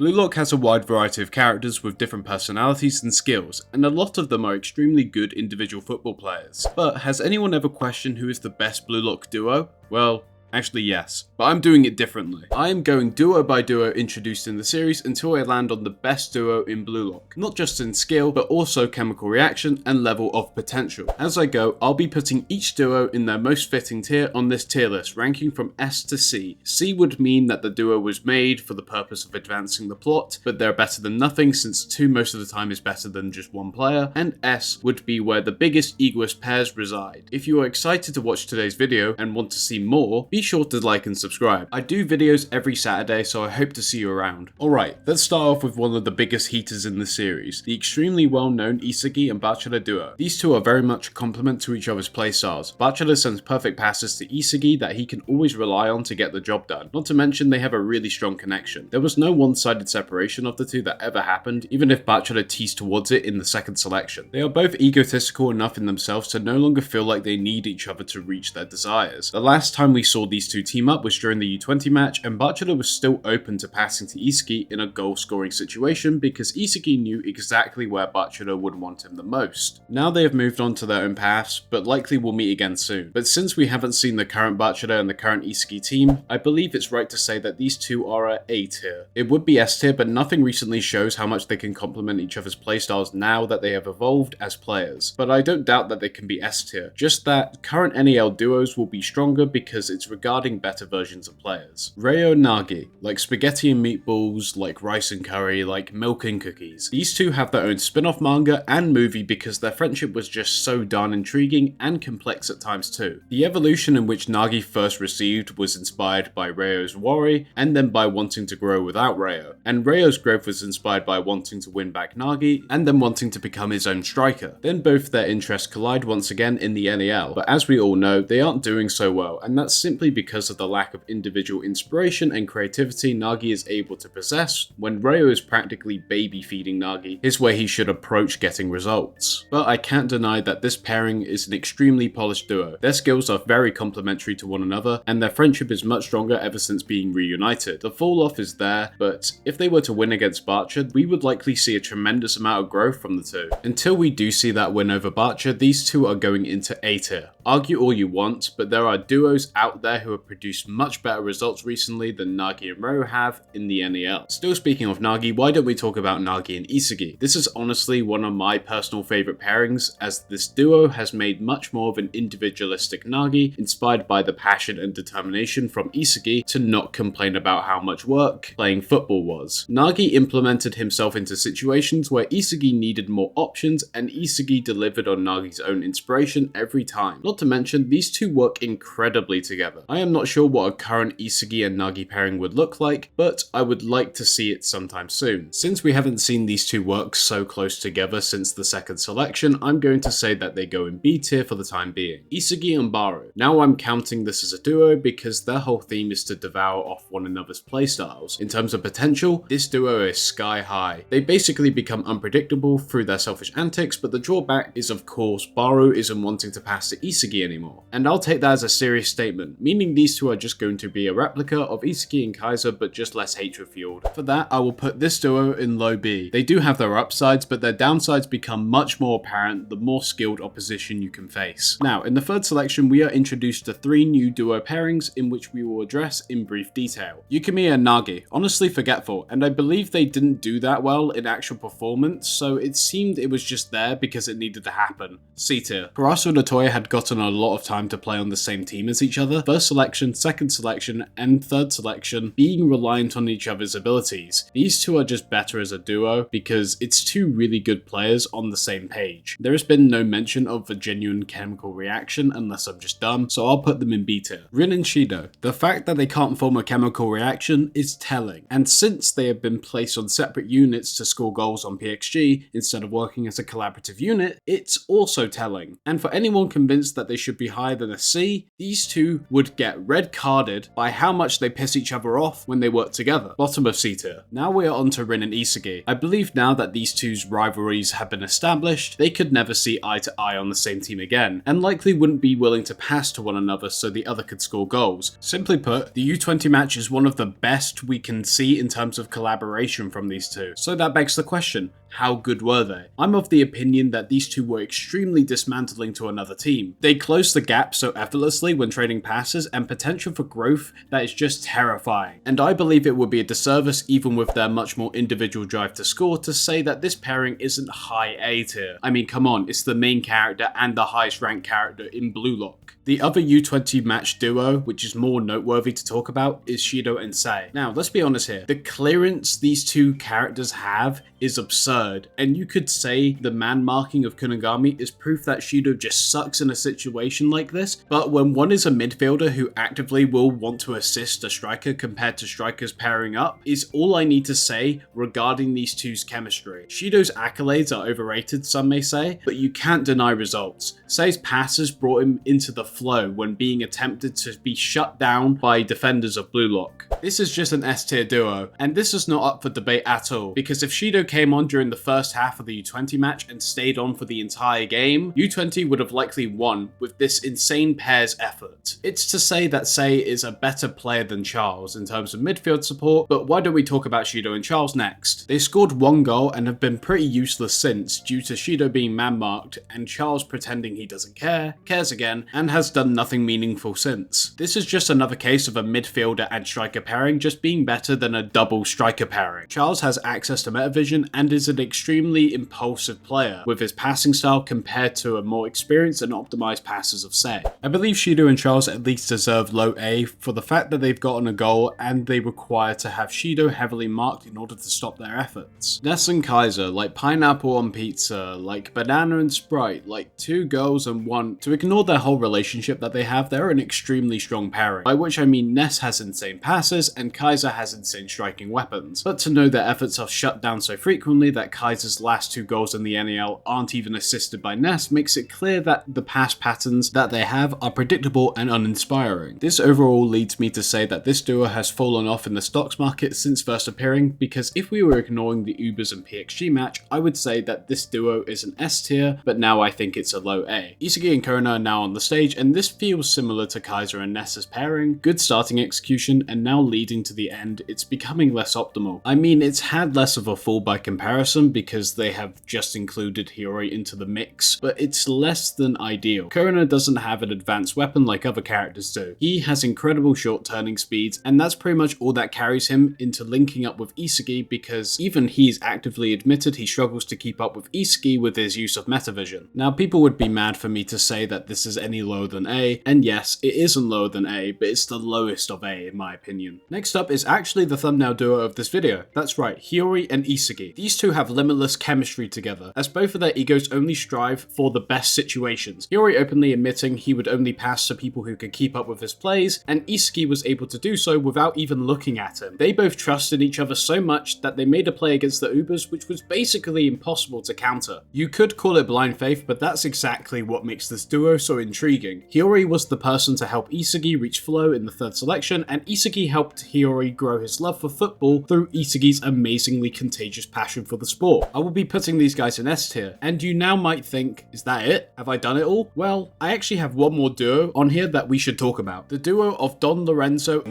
Blue Lock has a wide variety of characters with different personalities and skills, and a lot of them are extremely good individual football players. But has anyone ever questioned who is the best Blue Lock duo? Well, actually yes, but I'm doing it differently. I am going duo by duo introduced in the series until I land on the best duo in Blue Lock, not just in skill, but also chemical reaction and level of potential. As I go, I'll be putting each duo in their most fitting tier on this tier list, ranking from S to C. C would mean that the duo was made for the purpose of advancing the plot, but they're better than nothing since 2 most of the time is better than just 1 player, and S would be where the biggest egoist pairs reside. If you are excited to watch today's video and want to see more, be sure to like and subscribe. I do videos every Saturday, so I hope to see you around. Alright, let's start off with one of the biggest heaters in the series, the extremely well-known Isagi and Bachia duo. These two are very much a complement to each other's playstyles. Bachia sends perfect passes to Isagi that he can always rely on to get the job done, not to mention they have a really strong connection. There was no one-sided separation of the two that ever happened, even if Bachia teased towards it in the second selection. They are both egotistical enough in themselves to no longer feel like they need each other to reach their desires. The last time we saw these two team up was during the U20 match, and Bachia was still open to passing to Isagi in a goal scoring situation because Isagi knew exactly where Bachia would want him the most. Now they have moved on to their own paths, but likely will meet again soon. But since we haven't seen the current Bachia and the current Isagi team, I believe it's right to say that these two are a A tier. It would be S tier, but nothing recently shows how much they can complement each other's playstyles now that they have evolved as players. But I don't doubt that they can be S tier, just that current NEL duos will be stronger because it's regarding better versions of players. Reo and Nagi, like spaghetti and meatballs, like rice and curry, like milk and cookies. These two have their own spin-off manga and movie because their friendship was just so darn intriguing and complex at times too. The evolution in which Nagi first received was inspired by Reo's worry and then by wanting to grow without Reo, and Reo's growth was inspired by wanting to win back Nagi and then wanting to become his own striker. Then both their interests collide once again in the NEL, but as we all know, they aren't doing so well, and that's simply because of the lack of individual inspiration and creativity Nagi is able to possess when Reo is practically baby feeding Nagi his way he should approach getting results. But I can't deny that this pairing is an extremely polished duo. Their skills are very complementary to one another, and their friendship is much stronger ever since being reunited. The fall off is there, but if they were to win against Bachia, we would likely see a tremendous amount of growth from the two. Until we do see that win over Bachia, these two are going into A tier. Argue all you want, but there are duos out there who have produced much better results recently than Nagi and Reo have in the NEL. Still speaking of Nagi, why don't we talk about Nagi and Isagi? This is honestly one of my personal favourite pairings, as this duo has made much more of an individualistic Nagi, inspired by the passion and determination from Isagi to not complain about how much work playing football was. Nagi implemented himself into situations where Isagi needed more options, and Isagi delivered on Nagi's own inspiration every time. Not to mention, these two work incredibly together. I am not sure what a current Isagi and Nagi pairing would look like, but I would like to see it sometime soon. Since we haven't seen these two work so close together since the second selection, I'm going to say that they go in B tier for the time being. Isagi and Barou. Now I'm counting this as a duo because their whole theme is to devour off one another's playstyles. In terms of potential, this duo is sky high. They basically become unpredictable through their selfish antics, but the drawback is of course Barou isn't wanting to pass to Isagi anymore. And I'll take that as a serious statement, meaning these two are just going to be a replica of Isagi and Kaiser, but just less hatred fueled. For that, I will put this duo in low B. They do have their upsides, but their downsides become much more apparent the more skilled opposition you can face. Now, in the third selection, we are introduced to 3 new duo pairings in which we will address in brief detail. Yukimi and Nagi, honestly forgetful, and I believe they didn't do that well in actual performance, so it seemed it was just there because it needed to happen. C tier. Karasu and Otoya had gotten a lot of time to play on the same team as each other, first selection, second selection, and third selection being reliant on each other's abilities. These two are just better as a duo because it's 2 really good players on the same page. There has been no mention of a genuine chemical reaction unless I'm just dumb, so I'll put them in B tier. Rin and Shidou. The fact that they can't form a chemical reaction is telling, and since they have been placed on separate units to score goals on PXG instead of working as a collaborative unit, it's also telling. And for anyone convinced that they should be higher than a C, these two would would get red carded by how much they piss each other off when they work together. Bottom of C tier. Now we are on to Rin and Isagi. I believe now that these two's rivalries have been established, they could never see eye to eye on the same team again, and likely wouldn't be willing to pass to one another so the other could score goals. Simply put, the U20 match is one of the best we can see in terms of collaboration from these two. So that begs the question, how good were they? I'm of the opinion that these two were extremely dismantling to another team. They closed the gap so effortlessly when trading passes and potential for growth that is just terrifying. And I believe it would be a disservice even with their much more individual drive to score to say that this pairing isn't high A tier. I mean, come on, it's the main character and the highest ranked character in Blue Lock. The other U20 match duo, which is more noteworthy to talk about, is Shidou and Sae. Now, let's be honest here. The clearance these two characters have is absurd, and you could say the man marking of Kunigami is proof that Shidou just sucks in a situation like this, but when one is a midfielder who actively will want to assist a striker compared to strikers pairing up, is all I need to say regarding these two's chemistry. Shidou's accolades are overrated, some may say, but you can't deny results. Sae's passes brought him into the flow when being attempted to be shut down by defenders of Blue Lock. This is just an S tier duo, and this is not up for debate at all, because if Shidou came on during the first half of the U20 match and stayed on for the entire game, U20 would have likely won with this insane pair's effort. It's to say that Sae is a better player than Charles in terms of midfield support, but why don't we talk about Shidou and Charles next? They scored one goal and have been pretty useless since due to Shidou being man-marked and Charles pretending he doesn't care, cares again, and has done nothing meaningful since. This is just another case of a midfielder and striker pairing just being better than a double striker pairing. Charles has access to meta vision and is an extremely impulsive player with his passing style compared to a more experienced and optimized passes of Sae. I believe Shidou and Charles at least deserve low A for the fact that they've gotten a goal and they require to have Shidou heavily marked in order to stop their efforts. Ness and Kaiser, like pineapple on pizza, like banana and Sprite, like two girls and one. To ignore their whole relationship that they have, they're an extremely strong pairing, by which I mean Ness has insane passes and Kaiser has insane striking weapons. But to know their efforts are shut down so frequently that Kaiser's last two goals in the NAL aren't even assisted by Ness makes it clear that the pass patterns that they have are predictable and uninspiring. This overall leads me to say that this duo has fallen off in the stocks market since first appearing, because if we were ignoring the Ubers and PXG match, I would say that this duo is an S tier, but now I think it's a low A. Isagi and Kurona are now on the stage, and this feels similar to Kaiser and Ness's pairing. Good starting execution, and now leading to the end, it's becoming less optimal. I mean, it's had less of a fall by comparison because they have just included Hiori into the mix, but it's less than ideal. Kurona doesn't have an advanced weapon like other characters do. He has incredible short turning speeds, and that's pretty much all that carries him into linking up with Isagi, because even he's actively admitted he struggles to keep up with Isagi with his use of metavision. Now, people would be mad for me to say that this is any lower than A, and yes, it isn't lower than A, but it's the lowest of A in my opinion. Next up is actually the thumbnail duo of this video. That's right, Hiori and Isagi. These two have limitless chemistry together, as both of their egos only strive for the best situations. Hiori openly admitting he would only pass to people who could keep up with his plays, and Isagi was able to do so without even looking at him. They both trusted each other so much that they made a play against the Ubers which was basically impossible to counter. You could call it blind faith, but that's exactly what makes this duo so intriguing. Hiori was the person to help Isagi reach flow in the third selection, and Isagi helped Hiori grow his love for football through Isagi's amazingly contagious passion for the sport. I will be putting these guys in S tier, and you now might think, is that it? Have I done it all? Well, I actually have one more duo on here that we should talk about. The duo of Don Lorenzo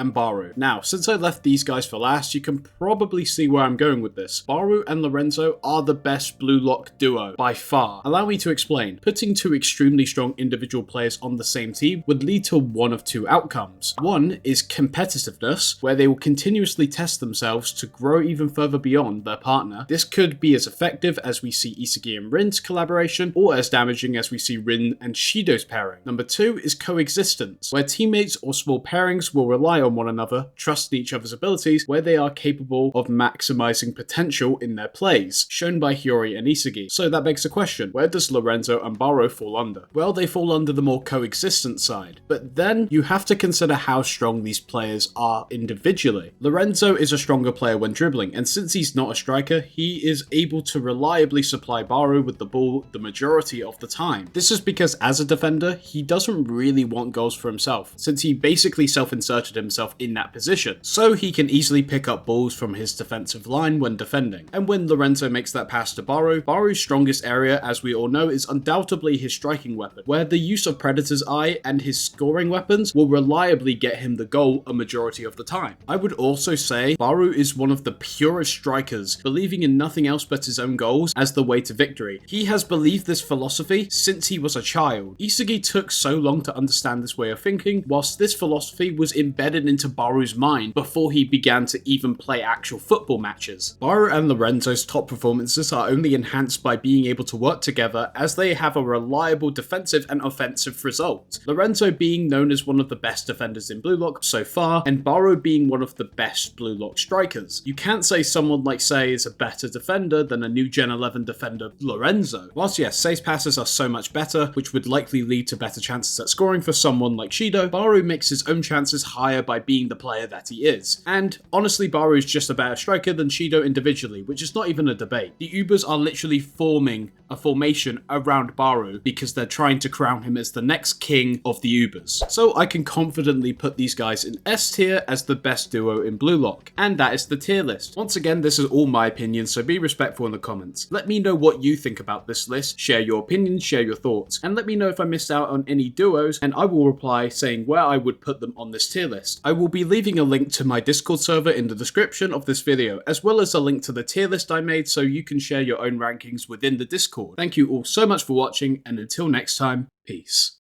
and Barou. Now, since I left these guys for last, you can probably see where I'm going with this. Barou and Lorenzo are the best Blue Lock duo, by far. Allow me to explain. Putting two extremely strong individual players on the same team would lead to one of two outcomes. One is competitiveness, where they will continuously test themselves to grow even further beyond their partner. This could be as effective as we see Isagi and Rin's collaboration, or as damaging as we see Rin and Shidou's pairing. Number two is coexistence, where teammates or small pairings will rely on on one another, trust in each other's abilities, where they are capable of maximizing potential in their plays, shown by Hiori and Isagi. So that begs the question, where does Lorenzo and Barou fall under? Well, they fall under the more coexistent side, but then you have to consider how strong these players are individually. Lorenzo is a stronger player when dribbling, and since he's not a striker, he is able to reliably supply Barou with the ball the majority of the time. This is because as a defender, he doesn't really want goals for himself, since he basically self-inserted himself in that position, so he can easily pick up balls from his defensive line when defending. And when Lorenzo makes that pass to Barou, Barou's strongest area, as we all know, is undoubtedly his striking weapon, where the use of Predator's Eye and his scoring weapons will reliably get him the goal a majority of the time. I would also say Barou is one of the purest strikers, believing in nothing else but his own goals as the way to victory. He has believed this philosophy since he was a child. Isagi took so long to understand this way of thinking, whilst this philosophy was embedded into Barou's mind before he began to even play actual football matches. Barou and Lorenzo's top performances are only enhanced by being able to work together as they have a reliable defensive and offensive result. Lorenzo being known as one of the best defenders in Blue Lock so far, and Barou being one of the best Blue Lock strikers. You can't say someone like Sae is a better defender than a new Gen 11 defender Lorenzo. Whilst yes, Sae's passes are so much better, which would likely lead to better chances at scoring for someone like Shidou, Barou makes his own chances higher by being the player that he is. And honestly, Barou is just a better striker than Shidou individually, which is not even a debate. The Ubers are literally forming a formation around Barou because they're trying to crown him as the next king of the Ubers. So I can confidently put these guys in S tier as the best duo in Blue Lock, and that is the tier list. Once again, this is all my opinion, so be respectful in the comments. Let me know what you think about this list, share your opinions, share your thoughts, and let me know if I missed out on any duos, and I will reply saying where I would put them on this tier list. I will be leaving a link to my Discord server in the description of this video, as well as a link to the tier list I made so you can share your own rankings within the Discord. Thank you all so much for watching, and until next time, peace.